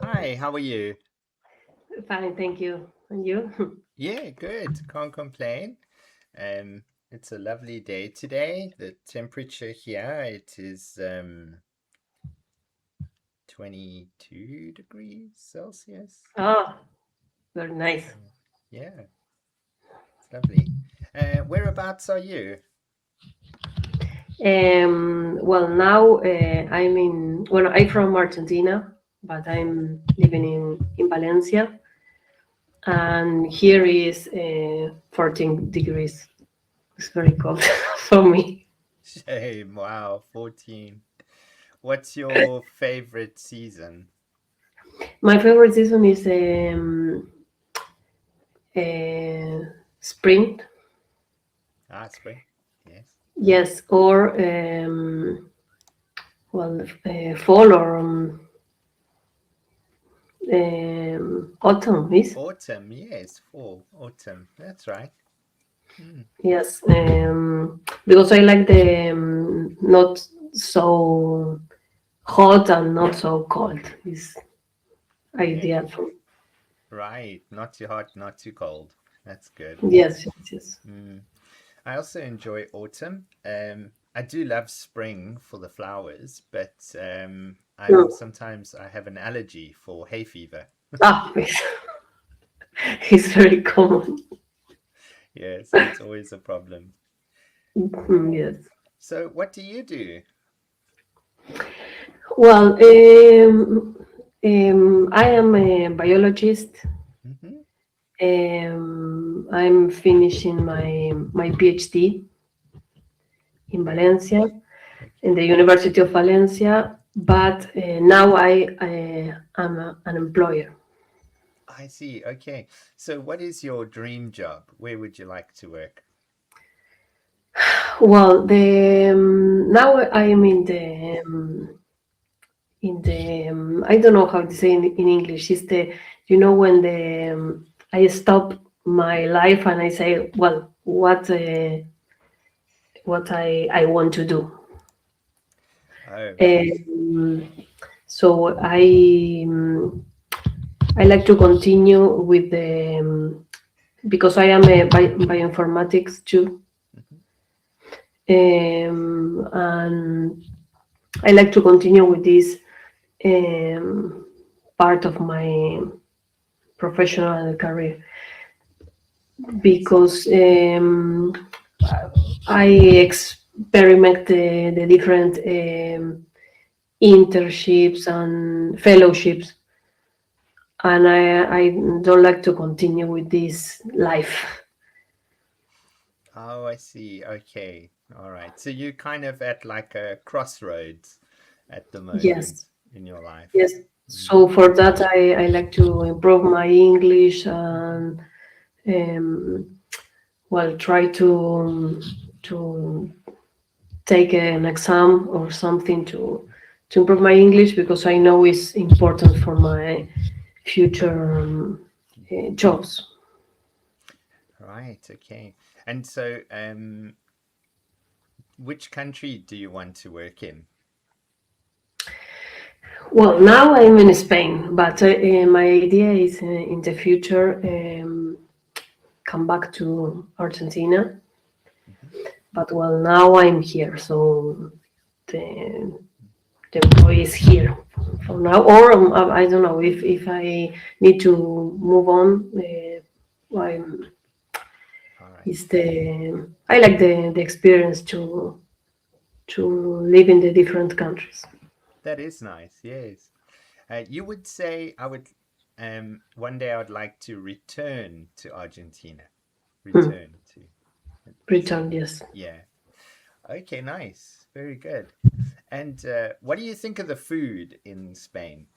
Hi, how are you? Fine, thank you. And you? Yeah, good. Can't complain. It's a lovely day today. The temperature here, it is 22 degrees Celsius. Oh, very nice. Yeah, yeah, it's lovely. Whereabouts are you? Well, now I'm from Argentina, but I'm living in Valencia, and here is 14 degrees. It's very cold for me. Shame, wow, 14. What's your favorite season? My favorite season is spring, Ah, spring. Yes. yes, or fall or autumn is. Autumn, yes, fall, autumn. That's right. Hmm. Yes, because I like the not so hot and not so cold. Is Yeah, ideal for me. right. Not too hot, not too cold. That's good. Yes, yes, yes. Mm. I also enjoy autumn. I do love spring for the flowers, but I'm Mm. sometimes I have an allergy for hay fever. Ah, it's very common. Yeah, so it's always a problem. Yes. So what do you do? Well, I am a biologist. Hmm. I'm finishing my PhD in Valencia, in the Okay, University of Valencia, but now I am an employer. I see. Okay, so what is your dream job? Where would you like to work? Well, the now I am in the I don't know how to say in English. It's the when the I stop my life and I say, well, what I want to do. Oh, right. Um, so I like to continue with the because I am a bioinformatics too, Hmm. and I like to continue with this part of my professional career I see. because I experiment the different internships and fellowships, and I don't like to continue with this life. Oh, I see. Okay. All right. So you're kind of at like a crossroads at the Yes, moment in your life. yes. Mm. So for that, I like to improve my English Hmm. and um, well, try to take an exam or something to improve my English because I know it's important for my future jobs. Right. Okay. And so, which country do you want to work in? Well, now I'm in Spain, but my idea is in the future come back to Argentina. Hmm. But well, now I'm here, so the the boy is here for now. Or I don't know if I need to move on. I'm All right. is the I like the experience to live in the different countries. That is nice. Yes. You would say I would, one day I would like to return to Argentina. Hmm. Return to. Return, yes. Yeah. Okay, nice. Very good. And what do you think of the food in Spain?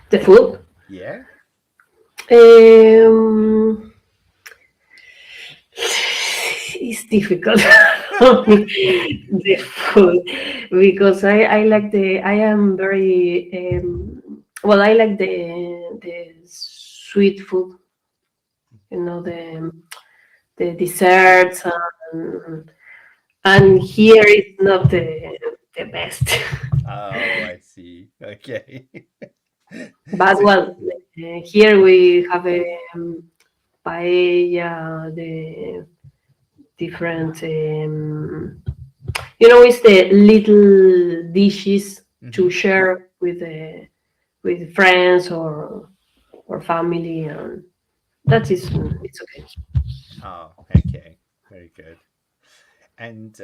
The food. Yeah? Um, it's difficult for me, the food, because I like I am very well, I like the sweet food, the desserts, and here it's not the best. Oh, I see. Okay. But So, well, here we have a paella, the different, it's the little dishes to mhm. share with friends or family, and that is it's okay. Oh, okay. Very good. And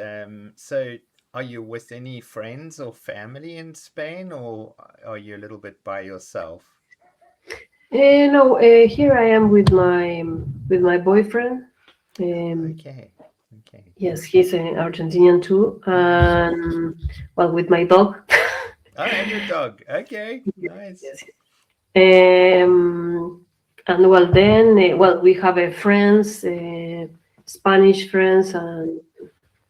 so are you with any friends or family in Spain, or are you a little bit by yourself? No, here I am with my boyfriend. Um, Okay. Okay. yes, he's an Argentinian too, Mhm. and well, with my dog. Oh, and your dog. Okay. Yes, Nice. yes. And well, then we have a friends, Spanish friends, and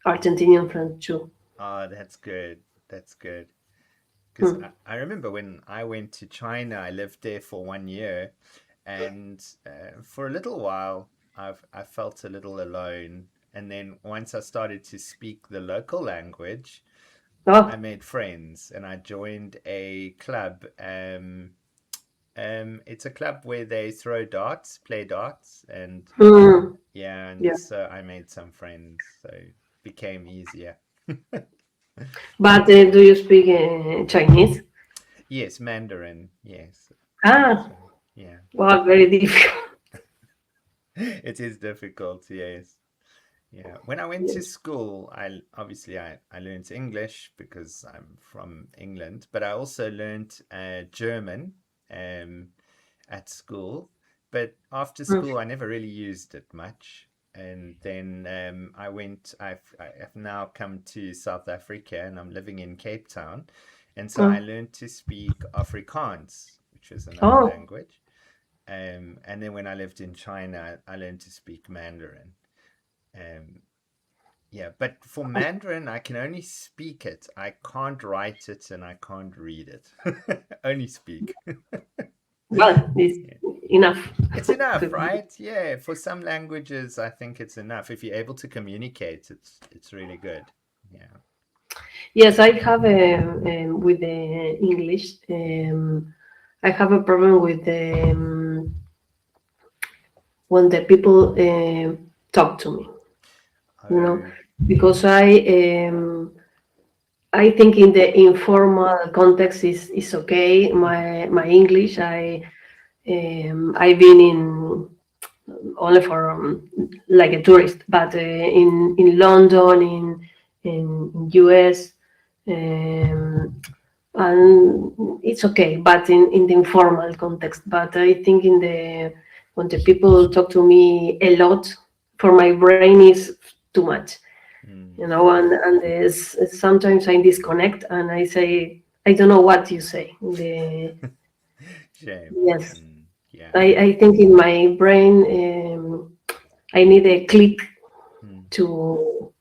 Argentinian friends too. Oh, that's good. That's good. Because Hmm. I remember when I went to China, I lived there for 1 year, and for a little while, I felt a little alone. And then once I started to speak the local language, I Oh, made friends, and I joined a club. It's a club where they throw darts, play darts, and hmm. yeah, and Yeah. so I made some friends, so it became easier. But do you speak Chinese? Yes, Mandarin. Yes, Ah, that's right. Yeah. well, very difficult. It is difficult, yes. Yeah. When I went to Yes. school, I learned English because I'm from England, but I also learned German um, at school. But after Hmm. school, I never really used it much. And then I've now come to South Africa and I'm living in Cape Town. And so I Hmm. learned to speak Afrikaans, which is another Oh, language. And then when I lived in China, I learned to speak Mandarin. Um, yeah, but for Mandarin, I can only speak it. I can't write it and I can't read it. Only speak. well, it's Yeah. enough. It's enough, to- right? Yeah, for some languages, I think it's enough. If you're able to communicate, it's really good. Yeah. Yes, I have with the English. I have a problem with when the people talk to me. You know, Oh, because I think in the informal context is okay. My English, I've been in only for like a tourist, but in London, in US, and it's okay. But in the informal context, but I think in the when the people talk to me a lot, for my brain is too much, mm, and sometimes I disconnect and I say I don't know what you say. shame. Yes, Yeah. I think in my brain I need a click Mm, to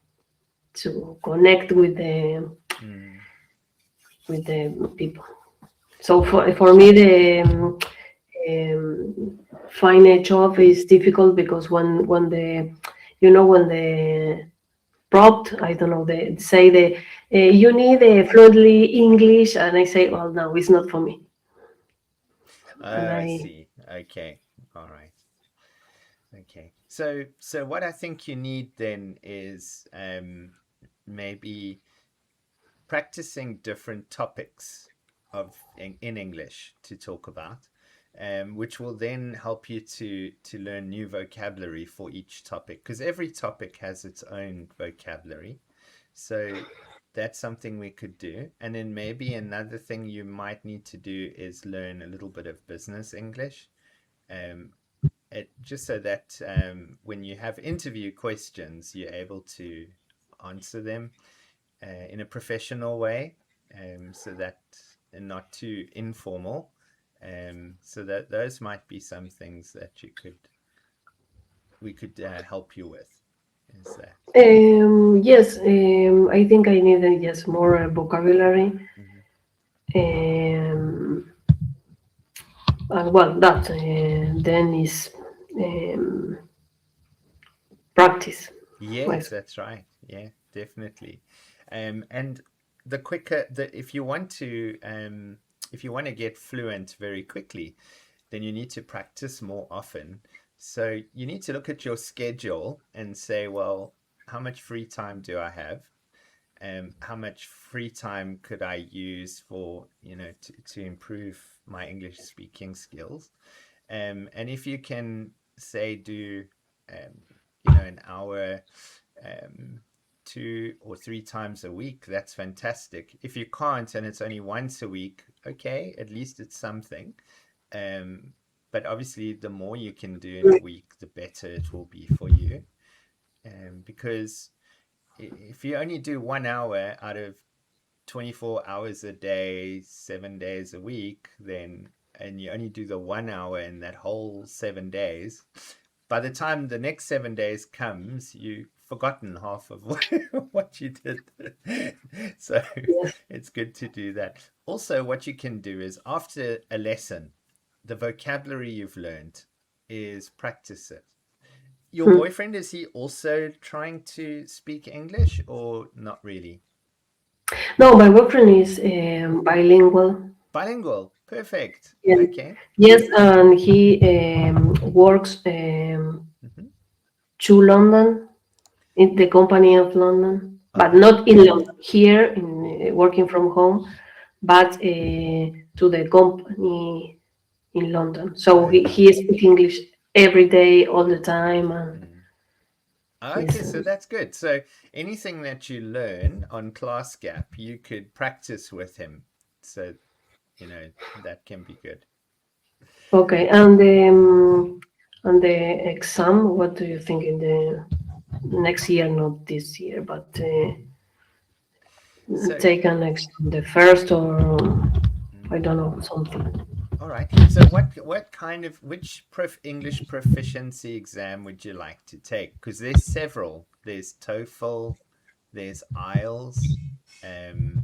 connect mm, with the people. So for me the find a job is difficult because when the when the prompt I don't know they say you need a fluently English and I say well no it's not for me and I see. Okay. All right. Okay. So what I think you need then is maybe practicing different topics in English to talk about, which will then help you to learn new vocabulary for each topic because every topic has its own vocabulary. So that's something we could do. And then maybe another thing you might need to do is learn a little bit of business English. Um, just so that when you have interview questions, you're able to answer them in a professional way, so that and not too informal. So that those might be some things that we could help you with. Is that? yes I think I need yes more vocabulary Mhm. um, and well that then is um, practice Yes, yes. that's right. Yeah, definitely. And the quicker that if you want to if you want to get fluent very quickly, then you need to practice more often. So you need to look at your schedule and say, well, how much free time do I have? How much free time could I use for, to improve my English speaking skills? And if you can, say, do, an hour, um, 2 or 3 times a week, that's fantastic. If you can't and it's only once a week, okay, at least it's something. But obviously, the more you can do in a week, the better it will be for you. Because if you only do 1 hour out of 24 hours a day, 7 days a week, then, and you only do the 1 hour in that whole 7 days, by the time the next 7 days comes, you've forgotten half of what you did. So Yes. it's good to do that. Also, what you can do is, after a lesson, the vocabulary you've learned, is practice it. Your Hmm. boyfriend, is he also trying to speak English or not really? No, my boyfriend is bilingual. Bilingual. Perfect. Yes, Okay. yes, and he works Hmm. to London, in the company of London, All but right. not in London. Here, in working from home, but to the company in London. So Okay. he speaks English every day, all the time, and Mm. he's Okay, so that's good. So anything that you learn on Class Gap, you could practice with him. So, that can be good. okay. And the exam, what do you think in the next year? Not this year, but So, take an exam, the first or I mm, don't know something. all right. So what kind of which English proficiency exam would you like to take? Because there's several. There's TOEFL, there's IELTS, um,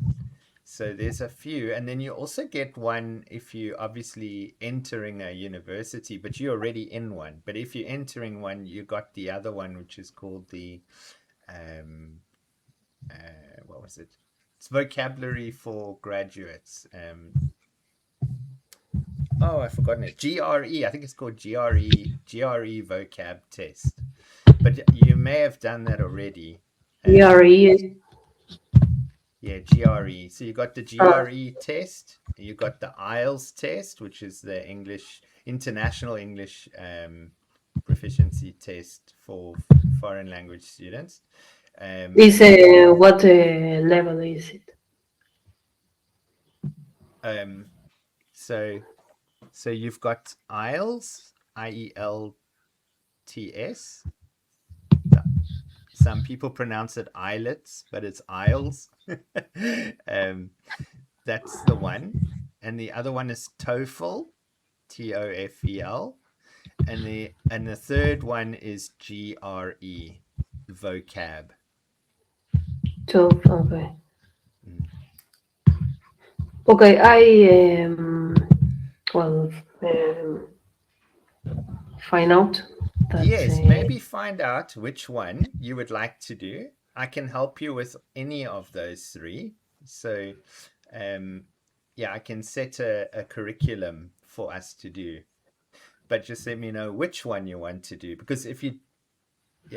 so there's a few, and then you also get one if you obviously entering a university, but you're already in one. But if you're entering one, you got the other one, which is called the um, what was it? It's vocabulary for graduates. Oh, I've forgotten it. GRE. I think it's called GRE vocab test. But you may have done that already. ERE is Yeah, GRE. So you got the uh, GRE test, you got the IELTS test, which is the International English proficiency test for foreign language students. is And then what level is it? um, so so you've got IELTS, IELTS. Some people pronounce it islets, but it's IELTS. um, that's the one. And the other one is TOEFL, TOEFL, and the third one is GRE, vocab. So okay, Mm. okay. I well find out that Yes, maybe find out which one you would like to do. I can help you with any of those three. So, um, yeah, I can set a curriculum for us to do, but just let me know which one you want to do, because if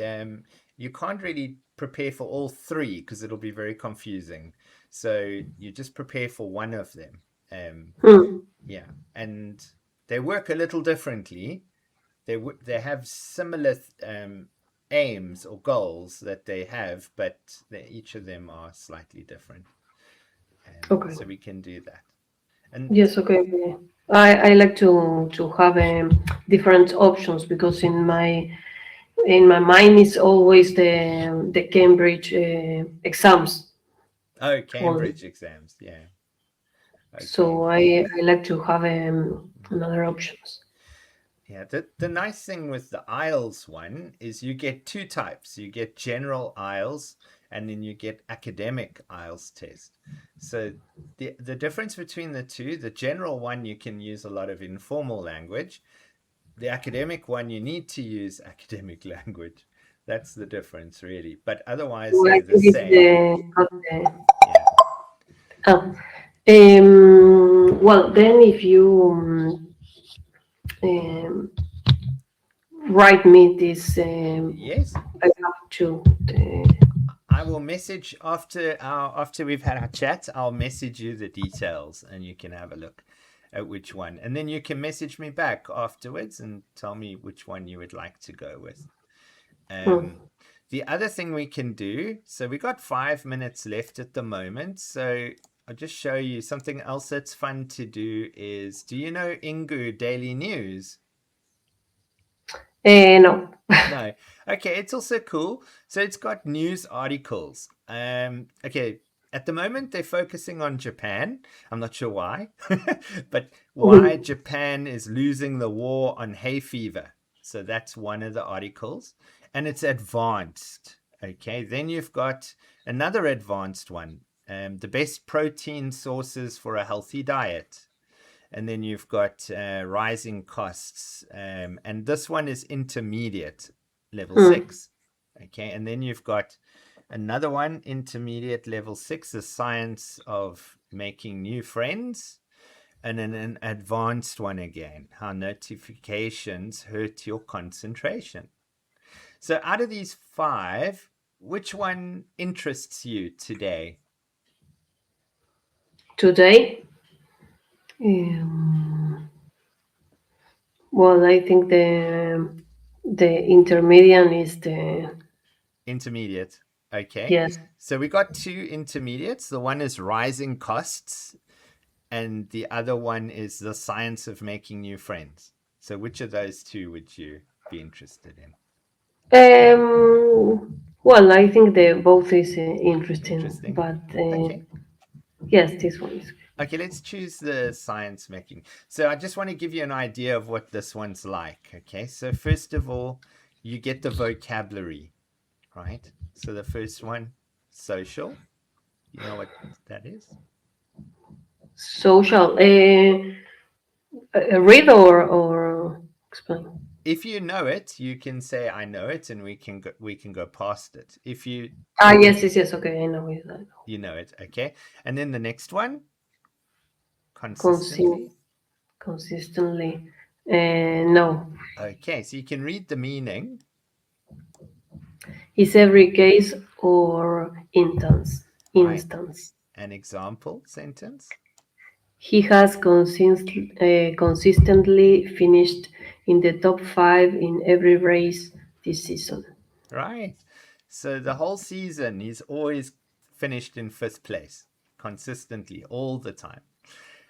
um, you can't really prepare for all three because it'll be very confusing. So you just prepare for one of them. Um, hmm, yeah, and they work a little differently. They have similar aims or goals that they have, but each of them are slightly different. okay. So we can do that. And Yes, okay. Okay. I like to have different options because in my mind is always the Cambridge exams oh, only. Cambridge exams, yeah. Okay. So I like to have another options. Yeah, the nice thing with the IELTS one is you get two types. You get general IELTS and then you get academic IELTS test. So the difference between the two, the general one you can use a lot of informal language. The academic one you need to use academic language. That's the difference really. But otherwise So I they're the think it's same. the, not the Yeah. ah, Well, then if you um, write me this, Yes, I have to. I will message after we've had our chat. I'll message you the details, and you can have a look at which one, and then you can message me back afterwards and tell me which one you would like to go with. Hmm. The other thing we can do, so we got 5 minutes left at the moment, so I'll just show you something else that's fun to do is, do you know Ingu Daily News? No. No. Okay, it's also cool. So it's got news articles. Okay, at the moment they're focusing on Japan. I'm not sure why, but why Japan is losing the war on hay fever. So that's one of the articles, and it's advanced. Okay, then you've got another advanced one. The best protein sources for a healthy diet. And then you've got rising costs, and this one is intermediate, level Hmm. 6. Okay, and then you've got another one, intermediate level 6, the science of making new friends, and then an advanced one again, how notifications hurt your concentration. So out of these 5, which one interests you today? Today, well, I think the intermediate is the Intermediate. Okay. yes. So we got 2 intermediates. The one is rising costs, and the other one is the science of making new friends. So which of those 2 would you be interested in? Well, I think the both is interesting, Interesting. but Okay. yes, this one is. Okay, let's choose the science making. So I just want to give you an idea of what this one's like. Okay. So first of all, you get the vocabulary, right? So the first one, social. You know what that is? Social. Read or explain. If you know it, you can say I know it, and we can go past it. If Ah, yes, yes, yes. Okay, I know it. I know. you know it, okay. And then the next one, Consi- consistently. consistently. No, Okay, so you can read the meaning, is every case or instance. right? Instance. An example sentence, He has consistently finished in the top 5 in every race this season. right? So the whole season, he's always finished in 5th place, consistently, all the time.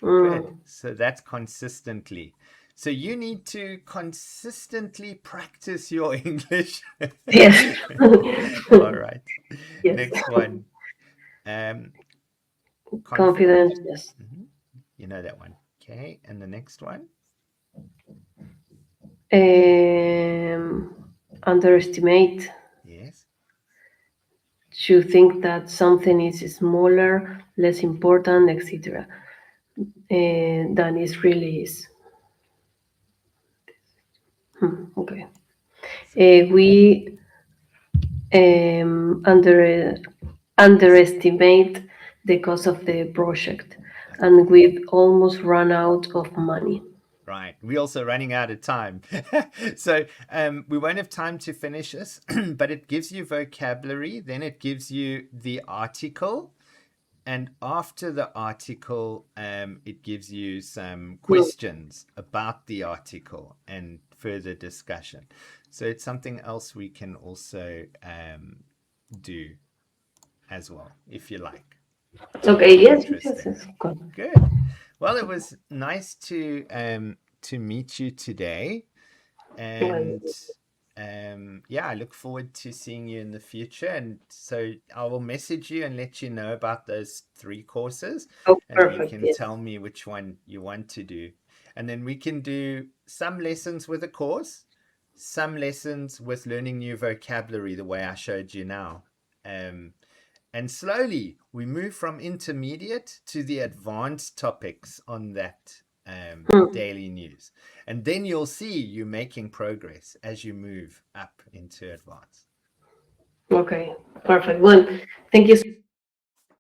Good. Mm, So that's consistently. So you need to consistently practice your English. yes. All right. Yes. Next one. Um, confident. Confidence, yes. Mhm. You know that one. Okay. And the next one. Underestimate Yes. to think that something is smaller, less important, etc., than it really is. Okay. We underestimate the cost of the project, and we've almost run out of money. Right. We're also running out of time. So we won't have time to finish this, but it gives you vocabulary. Then it gives you the article. And after the article, it gives you some Hmm. questions about the article and further discussion. So it's something else we can also do as well, if you like, to Okay, make it yes, yes, yes, interesting. yes, of course. Good. Well, it was nice to meet you today, Well, and yeah, I look forward to seeing you in the future. And so I will message you and let you know about those 3 courses, oh, and you perfect, can yes. tell me which one you want to do. And then we can do some lessons with a course, some lessons with learning new vocabulary, the way I showed you now. Um, and slowly we move from intermediate to the advanced topics on that Hmm. daily news. And then you'll see you making progress as you move up into advanced. Okay, perfect. Well, thank you